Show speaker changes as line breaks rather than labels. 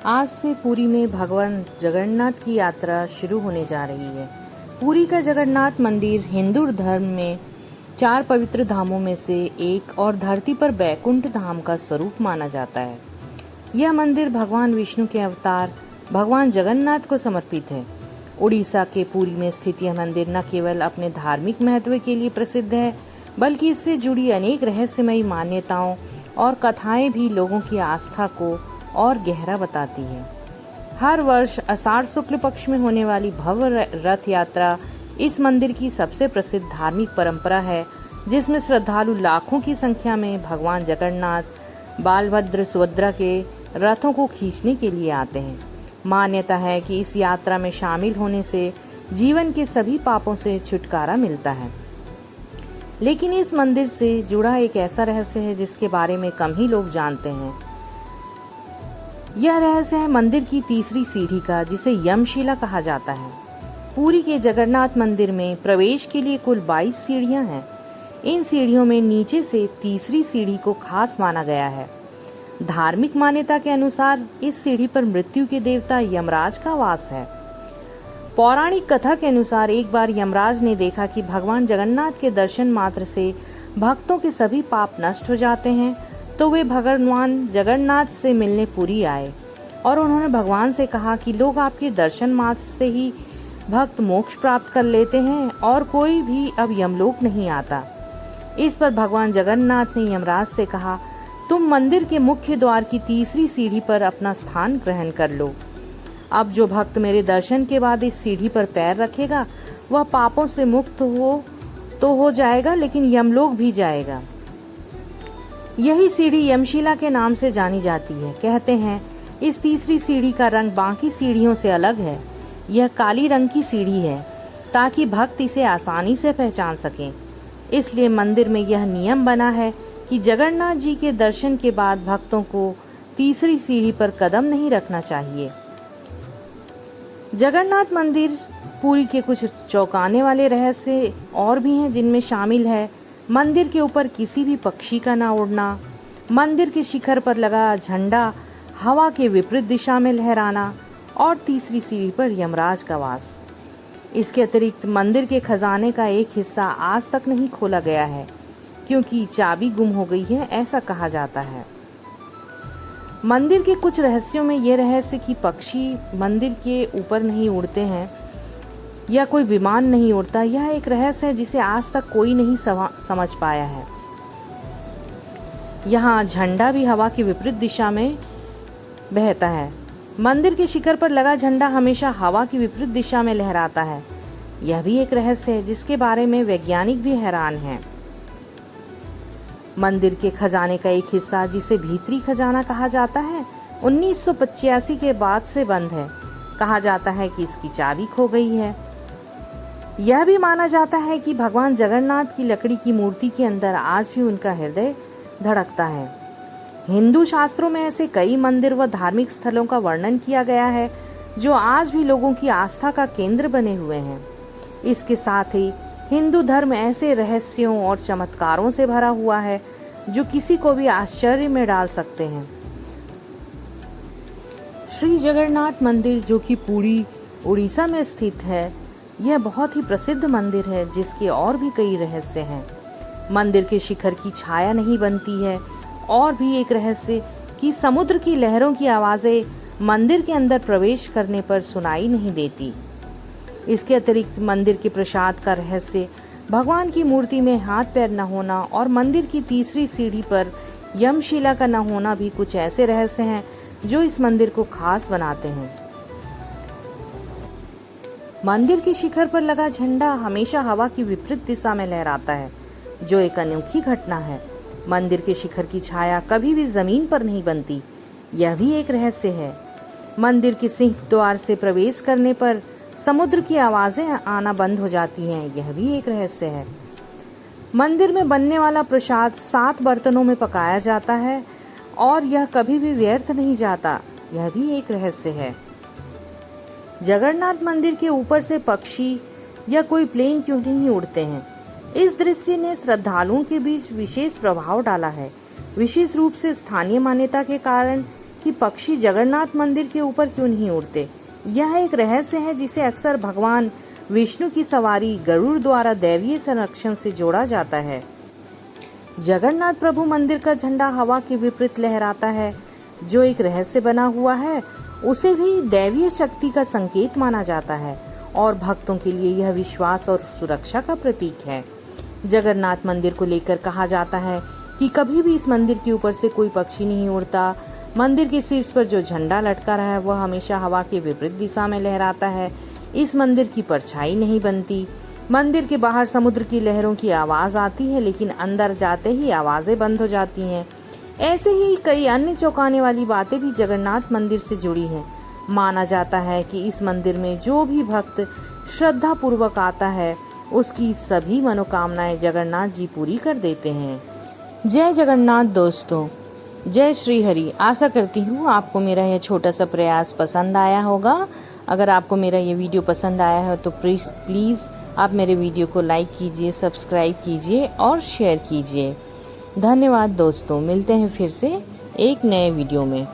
आज से पुरी में भगवान जगन्नाथ की यात्रा शुरू होने जा रही है। पुरी का जगन्नाथ मंदिर हिंदू धर्म में 4 पवित्र धामों में से एक और धरती पर बैकुंठ धाम का स्वरूप माना जाता है। यह मंदिर भगवान विष्णु के अवतार भगवान जगन्नाथ को समर्पित है। उड़ीसा के पुरी में स्थित यह मंदिर न केवल अपने धार्मिक महत्व के लिए प्रसिद्ध है, बल्कि इससे जुड़ी अनेक रहस्यमयी मान्यताओं और कथाएं भी लोगों की आस्था को और गहरा बताती है। हर वर्ष आषाढ़ शुक्ल पक्ष में होने वाली भव्य रथ यात्रा इस मंदिर की सबसे प्रसिद्ध धार्मिक परंपरा है, जिसमें श्रद्धालु लाखों की संख्या में भगवान जगन्नाथ, बालभद्र, सुभद्रा के रथों को खींचने के लिए आते हैं। मान्यता है कि इस यात्रा में शामिल होने से जीवन के सभी पापों से छुटकारा मिलता है। लेकिन इस मंदिर से जुड़ा एक ऐसा रहस्य है जिसके बारे में कम ही लोग जानते हैं। यह रहस्य है मंदिर की तीसरी सीढ़ी का, जिसे यमशिला कहा जाता है। पुरी के जगन्नाथ मंदिर में प्रवेश के लिए कुल 22 सीढ़ियां हैं। इन सीढ़ियों में नीचे से तीसरी सीढ़ी को खास माना गया है। धार्मिक मान्यता के अनुसार इस सीढ़ी पर मृत्यु के देवता यमराज का वास है। पौराणिक कथा के अनुसार एक बार यमराज ने देखा कि भगवान जगन्नाथ के दर्शन मात्र से भक्तों के सभी पाप नष्ट हो जाते हैं, तो वे भगवान जगन्नाथ से मिलने पुरी आए और उन्होंने भगवान से कहा कि लोग आपके दर्शन मात्र से ही भक्त मोक्ष प्राप्त कर लेते हैं और कोई भी अब यमलोक नहीं आता। इस पर भगवान जगन्नाथ ने यमराज से कहा, तुम मंदिर के मुख्य द्वार की तीसरी सीढ़ी पर अपना स्थान ग्रहण कर लो। अब जो भक्त मेरे दर्शन के बाद इस सीढ़ी पर पैर रखेगा वह पापों से मुक्त हो जाएगा, लेकिन यमलोक भी जाएगा। यही सीढ़ी यमशिला के नाम से जानी जाती है। कहते हैं इस तीसरी सीढ़ी का रंग बाकी सीढ़ियों से अलग है। यह काली रंग की सीढ़ी है ताकि भक्त इसे आसानी से पहचान सकें। इसलिए मंदिर में यह नियम बना है कि जगन्नाथ जी के दर्शन के बाद भक्तों को तीसरी सीढ़ी पर कदम नहीं रखना चाहिए। जगन्नाथ मंदिर पुरी के कुछ चौंकाने वाले रहस्य और भी हैं, जिनमें शामिल है मंदिर के ऊपर किसी भी पक्षी का ना उड़ना, मंदिर के शिखर पर लगा झंडा हवा के विपरीत दिशा में लहराना और तीसरी सीढ़ी पर यमराज का वास। इसके अतिरिक्त मंदिर के खजाने का एक हिस्सा आज तक नहीं खोला गया है क्योंकि चाबी गुम हो गई है, ऐसा कहा जाता है। मंदिर के कुछ रहस्यों में यह रहस्य कि पक्षी मंदिर के ऊपर नहीं उड़ते हैं या कोई विमान नहीं उड़ता, यह एक रहस्य है जिसे आज तक कोई नहीं समझ पाया है। यहाँ झंडा भी हवा की विपरीत दिशा में बहता है। मंदिर के शिखर पर लगा झंडा हमेशा हवा की विपरीत दिशा में लहराता है। यह भी एक रहस्य है जिसके बारे में वैज्ञानिक भी हैरान हैं। मंदिर के खजाने का एक हिस्सा, जिसे भीतरी खजाना कहा जाता है, 1985 के बाद से बंद है। कहा जाता है कि इसकी चाबी खो गई है। यह भी माना जाता है कि भगवान जगन्नाथ की लकड़ी की मूर्ति के अंदर आज भी उनका हृदय धड़कता है। हिंदू शास्त्रों में ऐसे कई मंदिर व धार्मिक स्थलों का वर्णन किया गया है जो आज भी लोगों की आस्था का केंद्र बने हुए हैं। इसके साथ ही हिंदू धर्म ऐसे रहस्यों और चमत्कारों से भरा हुआ है जो किसी को भी आश्चर्य में डाल सकते हैं। श्री जगन्नाथ मंदिर, जो कि पुरी उड़ीसा में स्थित है, यह बहुत ही प्रसिद्ध मंदिर है जिसके और भी कई रहस्य हैं। मंदिर के शिखर की छाया नहीं बनती है और भी एक रहस्य कि समुद्र की लहरों की आवाज़ें मंदिर के अंदर प्रवेश करने पर सुनाई नहीं देती। इसके अतिरिक्त मंदिर के प्रसाद का रहस्य, भगवान की मूर्ति में हाथ पैर न होना और मंदिर की तीसरी सीढ़ी पर यमशिला का न होना भी कुछ ऐसे रहस्य हैं जो इस मंदिर को खास बनाते हैं। मंदिर के शिखर पर लगा झंडा हमेशा हवा की विपरीत दिशा में लहराता है, जो एक अनोखी घटना है। मंदिर के शिखर की छाया कभी भी जमीन पर नहीं बनती, यह भी एक रहस्य है। मंदिर के सिंह द्वार से प्रवेश करने पर समुद्र की आवाजें आना बंद हो जाती हैं, यह भी एक रहस्य है। मंदिर में बनने वाला प्रसाद 7 बर्तनों में पकाया जाता है और यह कभी भी व्यर्थ नहीं जाता, यह भी एक रहस्य है। जगन्नाथ मंदिर के ऊपर से पक्षी या कोई प्लेन क्यों नहीं उड़ते हैं? इस दृश्य ने श्रद्धालुओं के बीच विशेष प्रभाव डाला है, विशेष रूप से स्थानीय मान्यता के कारण कि पक्षी जगन्नाथ मंदिर के ऊपर क्यों नहीं उड़ते। यह एक रहस्य है जिसे अक्सर भगवान विष्णु की सवारी गरुड़ द्वारा दैवीय संरक्षण से जोड़ा जाता है। जगन्नाथ प्रभु मंदिर का झंडा हवा के विपरीत लहराता है, जो एक रहस्य बना हुआ है। उसे भी दैवीय शक्ति का संकेत माना जाता है और भक्तों के लिए यह विश्वास और सुरक्षा का प्रतीक है। जगन्नाथ मंदिर को लेकर कहा जाता है कि कभी भी इस मंदिर के ऊपर से कोई पक्षी नहीं उड़ता। मंदिर के शीर्ष पर जो झंडा लटका रहा है वह हमेशा हवा के विपरीत दिशा में लहराता है। इस मंदिर की परछाई नहीं बनती। मंदिर के बाहर समुद्र की लहरों की आवाज आती है, लेकिन अंदर जाते ही आवाजें बंद हो जाती हैं। ऐसे ही कई अन्य चौंकाने वाली बातें भी जगन्नाथ मंदिर से जुड़ी हैं। माना जाता है कि इस मंदिर में जो भी भक्त श्रद्धा पूर्वक आता है उसकी सभी मनोकामनाएं जगन्नाथ जी पूरी कर देते हैं। जय जगन्नाथ दोस्तों, जय श्री हरि। आशा करती हूँ आपको मेरा यह छोटा सा प्रयास पसंद आया होगा। अगर आपको मेरा ये वीडियो पसंद आया है तो प्लीज़ आप मेरे वीडियो को लाइक कीजिए, सब्सक्राइब कीजिए और शेयर कीजिए। धन्यवाद दोस्तों, मिलते हैं फिर से एक नए वीडियो में।